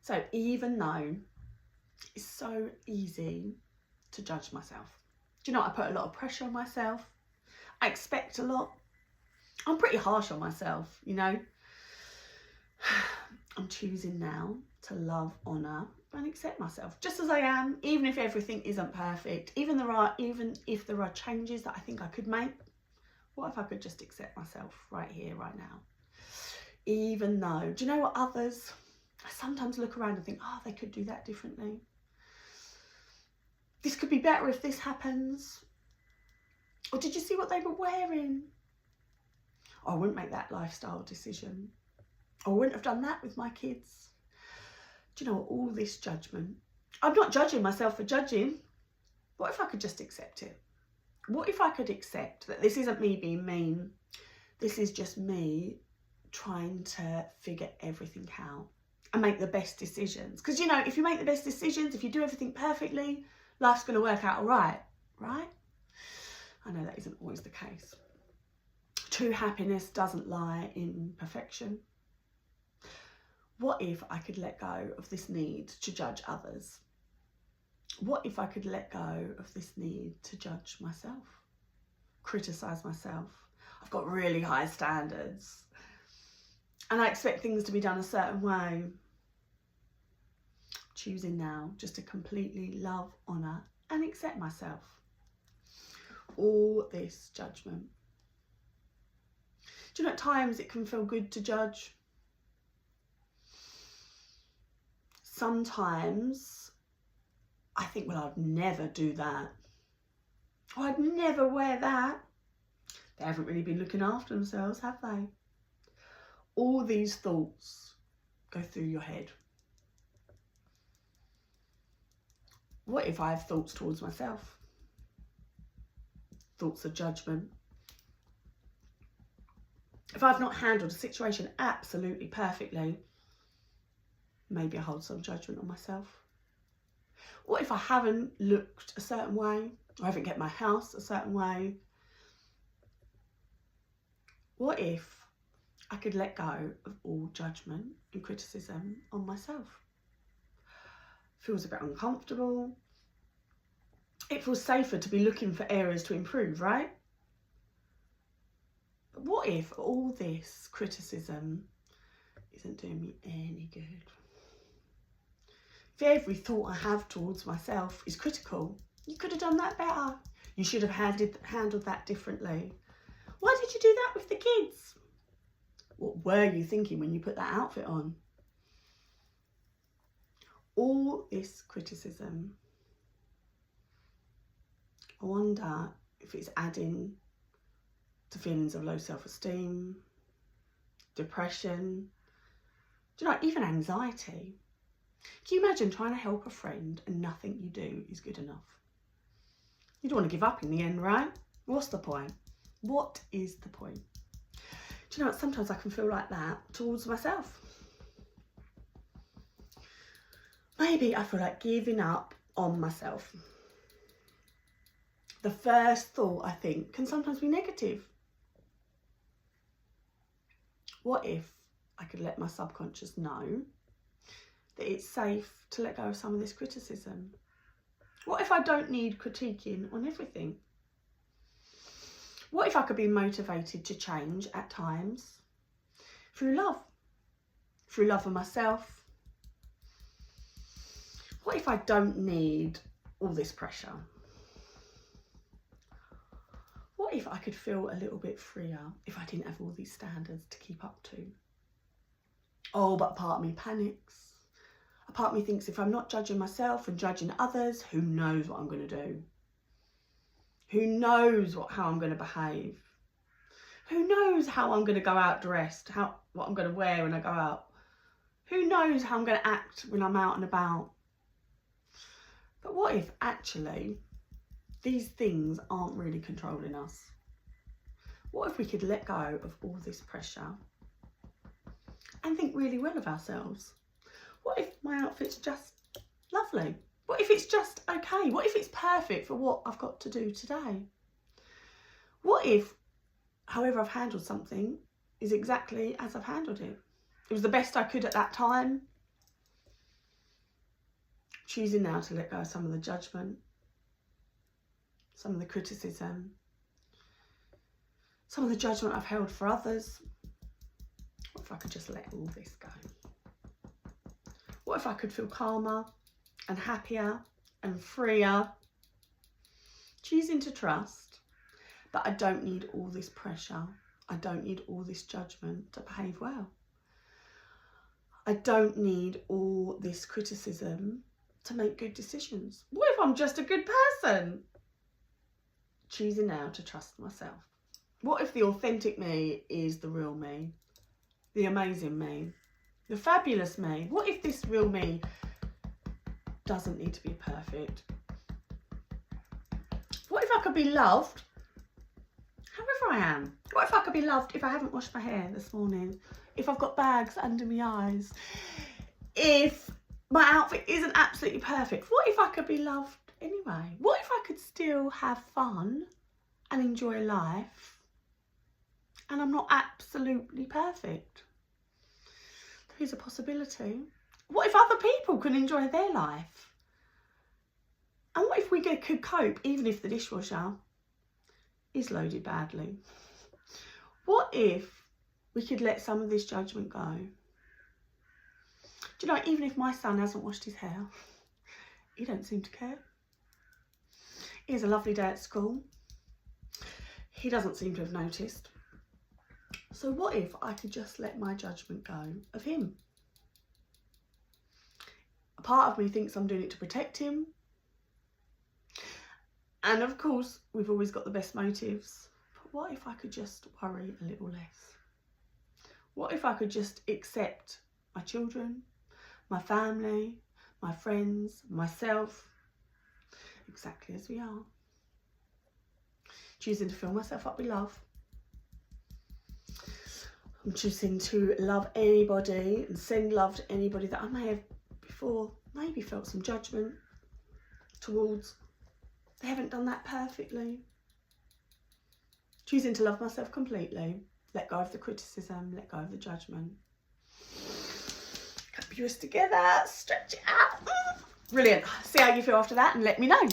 So even though it's so easy to judge myself, do you know what? I put a lot of pressure on myself. I expect a lot. I'm pretty harsh on myself, you know. I'm choosing now to love, honour and accept myself just as I am, even if everything isn't perfect, even if there are changes that I think I could make. What if I could just accept myself right here, right now? Even though, do you know what, others, I sometimes look around and think, oh, they could do that differently. This could be better if this happens. Or did you see what they were wearing? Oh, I wouldn't make that lifestyle decision. I wouldn't have done that with my kids. Do you know what? All this judgment. I'm not judging myself for judging. What if I could just accept it? What if I could accept that this isn't me being mean? This is just me trying to figure everything out and make the best decisions. Because, you know, if you make the best decisions, if you do everything perfectly, life's going to work out all right, right? I know that isn't always the case. True happiness doesn't lie in perfection. What if I could let go of this need to judge others? What if I could let go of this need to judge myself, criticise myself? I've got really high standards and I expect things to be done a certain way. Choosing now just to completely love, honour and accept myself. All this judgment. Do you know at times it can feel good to judge? Sometimes I think, well, I'd never do that. Oh, I'd never wear that. They haven't really been looking after themselves, have they? All these thoughts go through your head. What if I have thoughts towards myself? Thoughts of judgment. If I've not handled a situation absolutely perfectly, maybe I hold some judgment on myself. What if I haven't looked a certain way? Or I haven't kept my house a certain way? What if I could let go of all judgment and criticism on myself? Feels a bit uncomfortable. It feels safer to be looking for areas to improve, right? But what if all this criticism isn't doing me any good? If every thought I have towards myself is critical, you could have done that better. You should have handled that differently. Why did you do that with the kids? What were you thinking when you put that outfit on? All this criticism, I wonder if it's adding to feelings of low self-esteem, depression, do you know, even anxiety. Can you imagine trying to help a friend and nothing you do is good enough? You don't want to give up in the end, right? What's the point? What is the point? Do you know what? Sometimes I can feel like that towards myself. Maybe I feel like giving up on myself. The first thought, I think, can sometimes be negative. What if I could let my subconscious know that it's safe to let go of some of this criticism? What if I don't need critiquing on everything? What if I could be motivated to change at times through love of myself? What if I don't need all this pressure? What if I could feel a little bit freer if I didn't have all these standards to keep up to? Oh, but a part of me panics. A part of me thinks if I'm not judging myself and judging others, who knows what I'm going to do? Who knows how I'm going to behave? Who knows how I'm going to go out dressed? What I'm going to wear when I go out? Who knows how I'm going to act when I'm out and about? But what if actually these things aren't really controlling us? What if we could let go of all this pressure and think really well of ourselves? What if my outfit's just lovely? What if it's just okay? What if it's perfect for what I've got to do today? What if, however I've handled something, is exactly as I've handled it? It was the best I could at that time. Choosing now to let go of some of the judgment, some of the criticism, some of the judgment I've held for others. What if I could just let all this go? What if I could feel calmer and happier and freer? Choosing to trust that I don't need all this pressure. I don't need all this judgment to behave well. I don't need all this criticism to make good decisions. What if I'm just a good person? Choosing now to trust myself. What if the authentic me is the real me, the amazing me, the fabulous me? What if this real me doesn't need to be perfect? What if I could be loved however I am? What if I could be loved if I haven't washed my hair this morning? If I've got bags under my eyes? If my outfit isn't absolutely perfect? What if I could be loved anyway? What if I could still have fun and enjoy life and I'm not absolutely perfect? There is a possibility. What if other people can enjoy their life? And what if we could cope even if the dishwasher is loaded badly? What if we could let some of this judgment go? Do you know, even if my son hasn't washed his hair, he don't seem to care. He has a lovely day at school. He doesn't seem to have noticed. So what if I could just let my judgment go of him? A part of me thinks I'm doing it to protect him. And of course, we've always got the best motives. But what if I could just worry a little less? What if I could just accept my children, my family, my friends, myself, exactly as we are? Choosing to fill myself up with love. I'm choosing to love anybody and send love to anybody that I may have before maybe felt some judgment towards. They haven't done that perfectly. Choosing to love myself completely. Let go of the criticism, let go of the judgment. Clap your wrists together, stretch it out. Brilliant. See how you feel after that and let me know.